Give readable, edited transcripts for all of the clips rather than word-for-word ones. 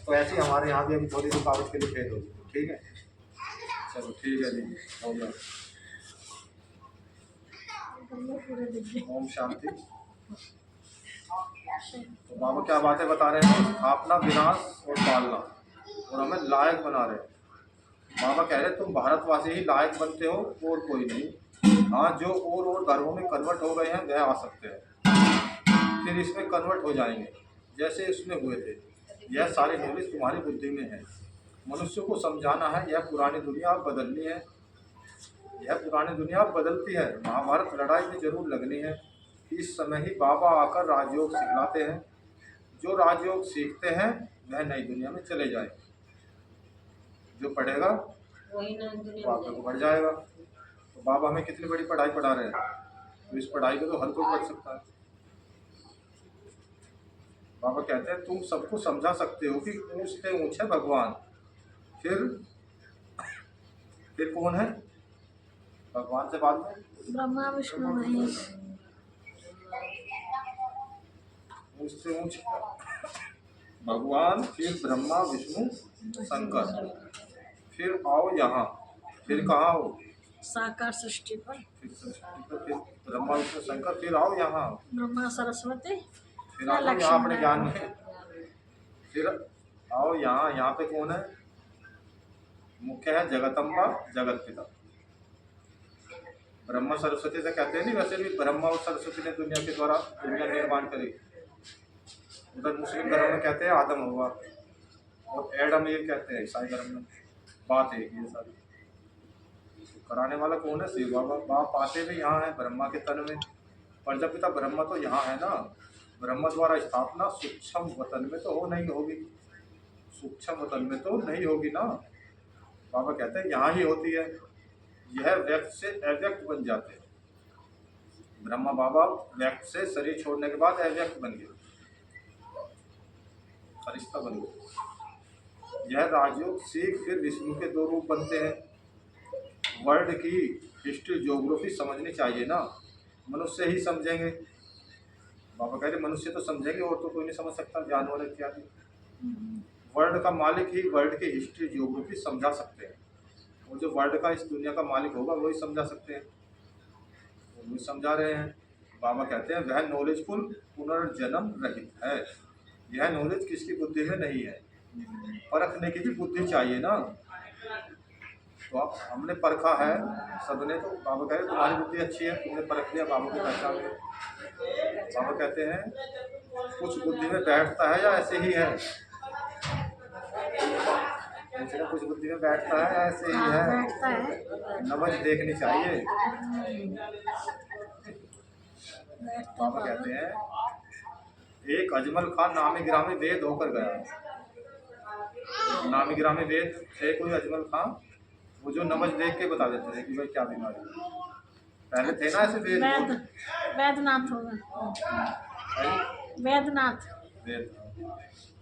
तो ऐसे ही हमारे यहाँ भी अभी थोड़ी रुकावट के लिए फेल होगी, ठीक है। चलो ठीक है जी, हो गया। ओम शांति। तो बाबा क्या बातें बता रहे हैं, स्थापना, विनाश और पालना, और हमें लायक बना रहे हैं। बाबा कह रहे हैं तुम भारतवासी ही लायक बनते हो और कोई नहीं। हाँ, जो और धर्मों में कन्वर्ट हो गए हैं वह आ सकते हैं, फिर इसमें कन्वर्ट हो जाएंगे जैसे इसमें हुए थे। यह सारी नॉलेज तुम्हारी बुद्धि में है। मनुष्य को समझाना है यह पुरानी दुनिया अब बदलनी है, यह पुरानी दुनिया अब बदलती है। महाभारत लड़ाई में जरूर लगनी है। इस समय ही बाबा आकर राजयोग सिखलाते हैं। जो राजयोग सीखते हैं वह नई दुनिया में चले जाए, जो पढ़ेगा वही नई दुनिया वो आगे को बढ़ जाएगा। तो बाबा हमें कितनी बड़ी पढ़ाई पढ़ा रहे हैं, तो इस पढ़ाई को तो हर कोई पढ़ सकता है। बाबा कहते हैं तुम सबको समझा सकते हो कि ऊंच से ऊंच है भगवान, फिर कौन है भगवान से बाद में? ब्रह्मा विष्णु महेश। ऊंच से ऊंच भगवान, फिर ब्रह्मा विष्णु शंकर, फिर आओ यहाँ, फिर कहाँ हो? साकार सृष्टि पर। फिर ब्रह्मा विष्णु शंकर, फिर आओ यहाँ, ब्रह्मा सरस्वती, फिर आओ यहाँ अपने ज्ञान में, फिर आओ यहाँ। यहाँ पे कौन है? मुख्य है जगदम्बा, जगत पिता। ब्रह्मा सरस्वती से कहते हैं नहीं, वैसे भी ब्रह्मा और सरस्वती ने दुनिया के द्वारा दुनिया निर्माण करी। उधर मुस्लिम धर्म में कहते हैं आदम हुआ, और एडम ये कहते हैं ईसाई धर्म में। बात एक ये सारी कराने वाला कौन है? शिव बाबा। बाप आते भी यहाँ है ब्रह्मा के तन में, प्रजापिता ब्रह्मा तो यहाँ है ना। ब्रह्मा द्वारा स्थापना सूक्ष्म वतन में तो हो नहीं होगी, सूक्ष्म वतन में तो नहीं होगी ना। बाबा कहते हैं यहाँ ही होती है। यह व्यक्त से अव्यक्त बन जाते हैं। ब्रह्मा बाबा व्यक्त से शरीर छोड़ने के बाद अव्यक्त बन गए, फरिश्ता बन गए। यह राजयोग सीख फिर विष्णु के दो रूप बनते हैं। वर्ल्ड की हिस्ट्री ज्योग्राफी समझनी चाहिए ना, मनुष्य ही समझेंगे। बाबा कह रहे मनुष्य तो समझेंगे और तो कोई नहीं समझ सकता, जानवर इत्यादि। वर्ल्ड का मालिक ही वर्ल्ड की हिस्ट्री ज्योग्राफी समझा सकते हैं, और जो वर्ल्ड का इस दुनिया का मालिक होगा वही समझा सकते हैं, वही समझा रहे हैं। बाबा कहते हैं वह नॉलेजफुल पुनर्जन्म रहित है। यह नॉलेज किसकी बुद्धि में नहीं है, परखने की भी बुद्धि चाहिए ना। तो आप हमने परखा है सबने, तो बाबा कह रहे तुम्हारी बुद्धि अच्छी है, तुमने परख लिया, बाबा को पहचान लिया। बाबा कहते हैं कुछ बुद्धि में बैठता है या ऐसे ही है? कुछ बुद्धि में बैठता है या ऐसे ही है? बैठता है। नमज देखनी चाहिए। बाबा कहते हैं एक अजमल खान नामी ग्रामी वेद होकर गया। नामी ग्रामी वेद थे कोई अजमल खान, वो जो नमज देख के बता देते थे कि भाई क्या बीमारी है। पहले थे ना ऐसे वेद। वैद्यनाथ होगा, वैद्यनाथ। वेद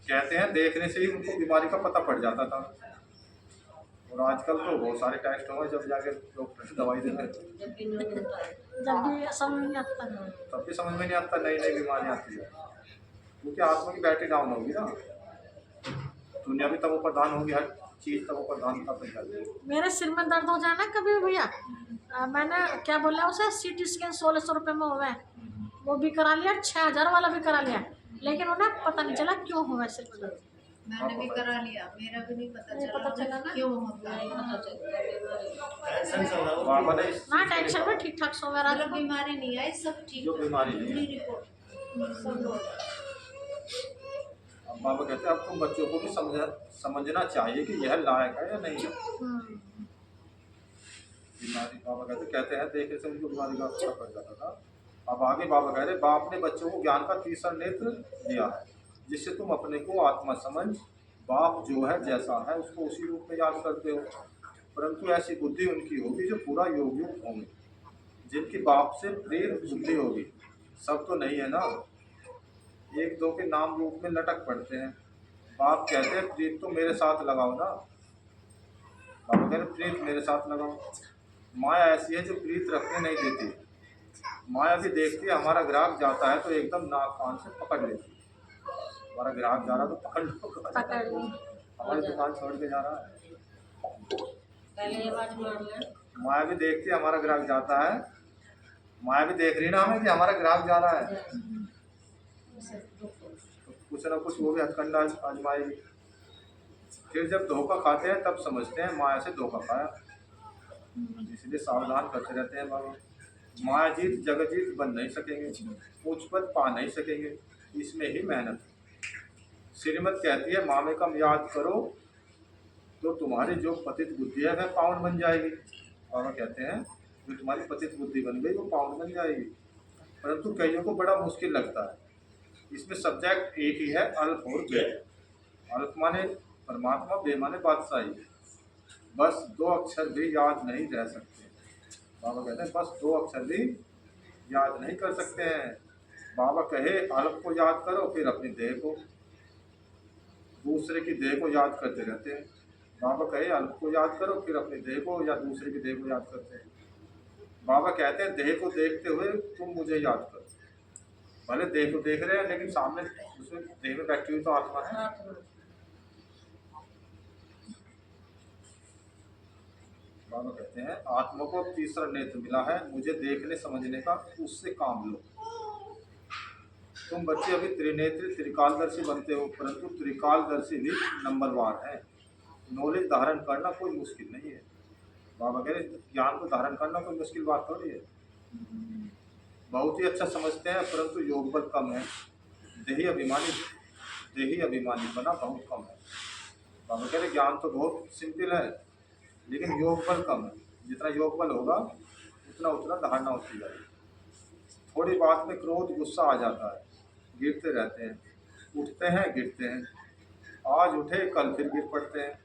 कहते हैं देखने से ही उनको बीमारी का पता पड़ जाता था, और आजकल तो बहुत सारे टेस्ट हो गए जब जाके डॉक्टर दवाई देते हैं, जब भी समझ नहीं आता, तब भी समझ में नहीं आता, नई नई बीमारी आती है। क्योंकि आत्मा की बैटरी डाउन होगी ना, दुनिया भी तब प्रधान होगी, हर चीज तब प्रधानता पर जाती है। मेरे सिर में दर्द हो जाए ना कभी भैया, मैंने क्या बोला उसे, CT स्कैन 1600 रुपये में हुआ है, वो भी करा लिया, 6000 वाला भी करा लिया, लेकिन उन्हें पता नहीं चला क्यों हुआ सिर में दर्द। मैंने भी करा लिया, मेरा भी नहीं पता चला ना क्यों होता है, पता चलता हाँ टेंशन में ठीक ठाक सो रहा था, बीमारी नहीं आई, सब ठीक, जो बीमारी नहीं रिपोर्ट सब। अब बाबा कहते हैं अब तुम बच्चों को भी समझना चाहिए कि यह लायक है या नहीं है बीमारी। बाबा कहते हैं देखे से उनको बीमारी का पता पड़ जाता था। अब आगे बाबा कह रहे बाप ने बच्चों को ज्ञान का तीसरा नेत्र दिया है, जिससे तुम अपने को आत्मा समझ बाप जो है जैसा है उसको उसी रूप में याद करते हो। परंतु ऐसी बुद्धि उनकी होगी जो पूरा योगी होंगे, जिनकी बाप से प्रेरित बुद्धि होगी। सब तो नहीं है ना, एक दो के नाम रूप में लटक पड़ते हैं। बाप कहते हैं प्रीत तो मेरे साथ लगाओ ना, बाबा कह रहे प्रीत मेरे साथ लगाओ। माया ऐसी है जो प्रीत रखने नहीं देती। माया भी देखती है हमारा ग्राहक जाता है तो एकदम नाक कान से पकड़ लेती है। हमारा ग्राहक जा रहा तो पकड़ लो, पकड़ ली। हमारी दुकान छोड़ के जा रहा है। पहले ये बात मार लें। माया भी देखती है हमारा ग्राहक जाता है, माया भी देख रही ना हमें कि हमारा ग्राहक जा रहा है, तो कुछ ना कुछ वो भी हथकंडा आजमाएगी। फिर जब धोखा खाते हैं तब समझते हैं माया से धोखा खाया। इसलिए सावधान करते रहते हैं बाबा। माया जीत जगत जीत बन नहीं सकेंगे, उच्च पद पा नहीं सकेंगे, इसमें ही मेहनत है। श्रीमत कहती है मामे कम याद करो तो तुम्हारी जो पतित बुद्धि है वह पावन बन जाएगी। बाबा कहते हैं जो तुम्हारी पतित बुद्धि बन गई वो पावन बन जाएगी। परंतु कईयों को बड़ा मुश्किल लगता है। इसमें सब्जेक्ट एक ही है, अल्प और बे। अल्प माने परमात्मा, बे माने बादशाही। बस 2 अक्षर भी याद नहीं रह सकते। बाबा कहते हैं बस 2 अक्षर भी याद नहीं कर सकते हैं। बाबा कहे अल्प को याद करो, फिर अपनी देह को, दूसरे की देह को याद करते रहते हैं। बाबा कहे अल्प को याद करो, फिर अपनी देह को या दूसरे की देह को याद करते हैं। बाबा कहते हैं देह को देखते हुए तुम मुझे याद करो। भले देह को देख रहे हैं लेकिन सामने उसमें देह में बैठी हुई तो आत्मा है। बाबा कहते हैं आत्मा को तीसरा नेत्र मिला है, मुझे देखने समझने का, उससे काम लो। तुम बच्चे अभी त्रिनेत्री त्रिकालदर्शी बनते हो, परंतु त्रिकालदर्शी भी नंबरवार है। नॉलेज धारण करना कोई मुश्किल नहीं है। बाबा कह रहे ज्ञान को धारण करना कोई मुश्किल बात थोड़ी है। बहुत ही अच्छा समझते हैं परंतु योग बल कम है। देही अभिमानी बना बहुत कम है। बाबा कह रहे ज्ञान तो बहुत सिंपल है लेकिन योग बल कम है। जितना योग बल होगा उतना धारणा होती जाएगी। थोड़ी बात में क्रोध गुस्सा आ जाता है, गिरते रहते हैं, उठते हैं गिरते हैं, आज उठे कल फिर गिर पड़ते हैं।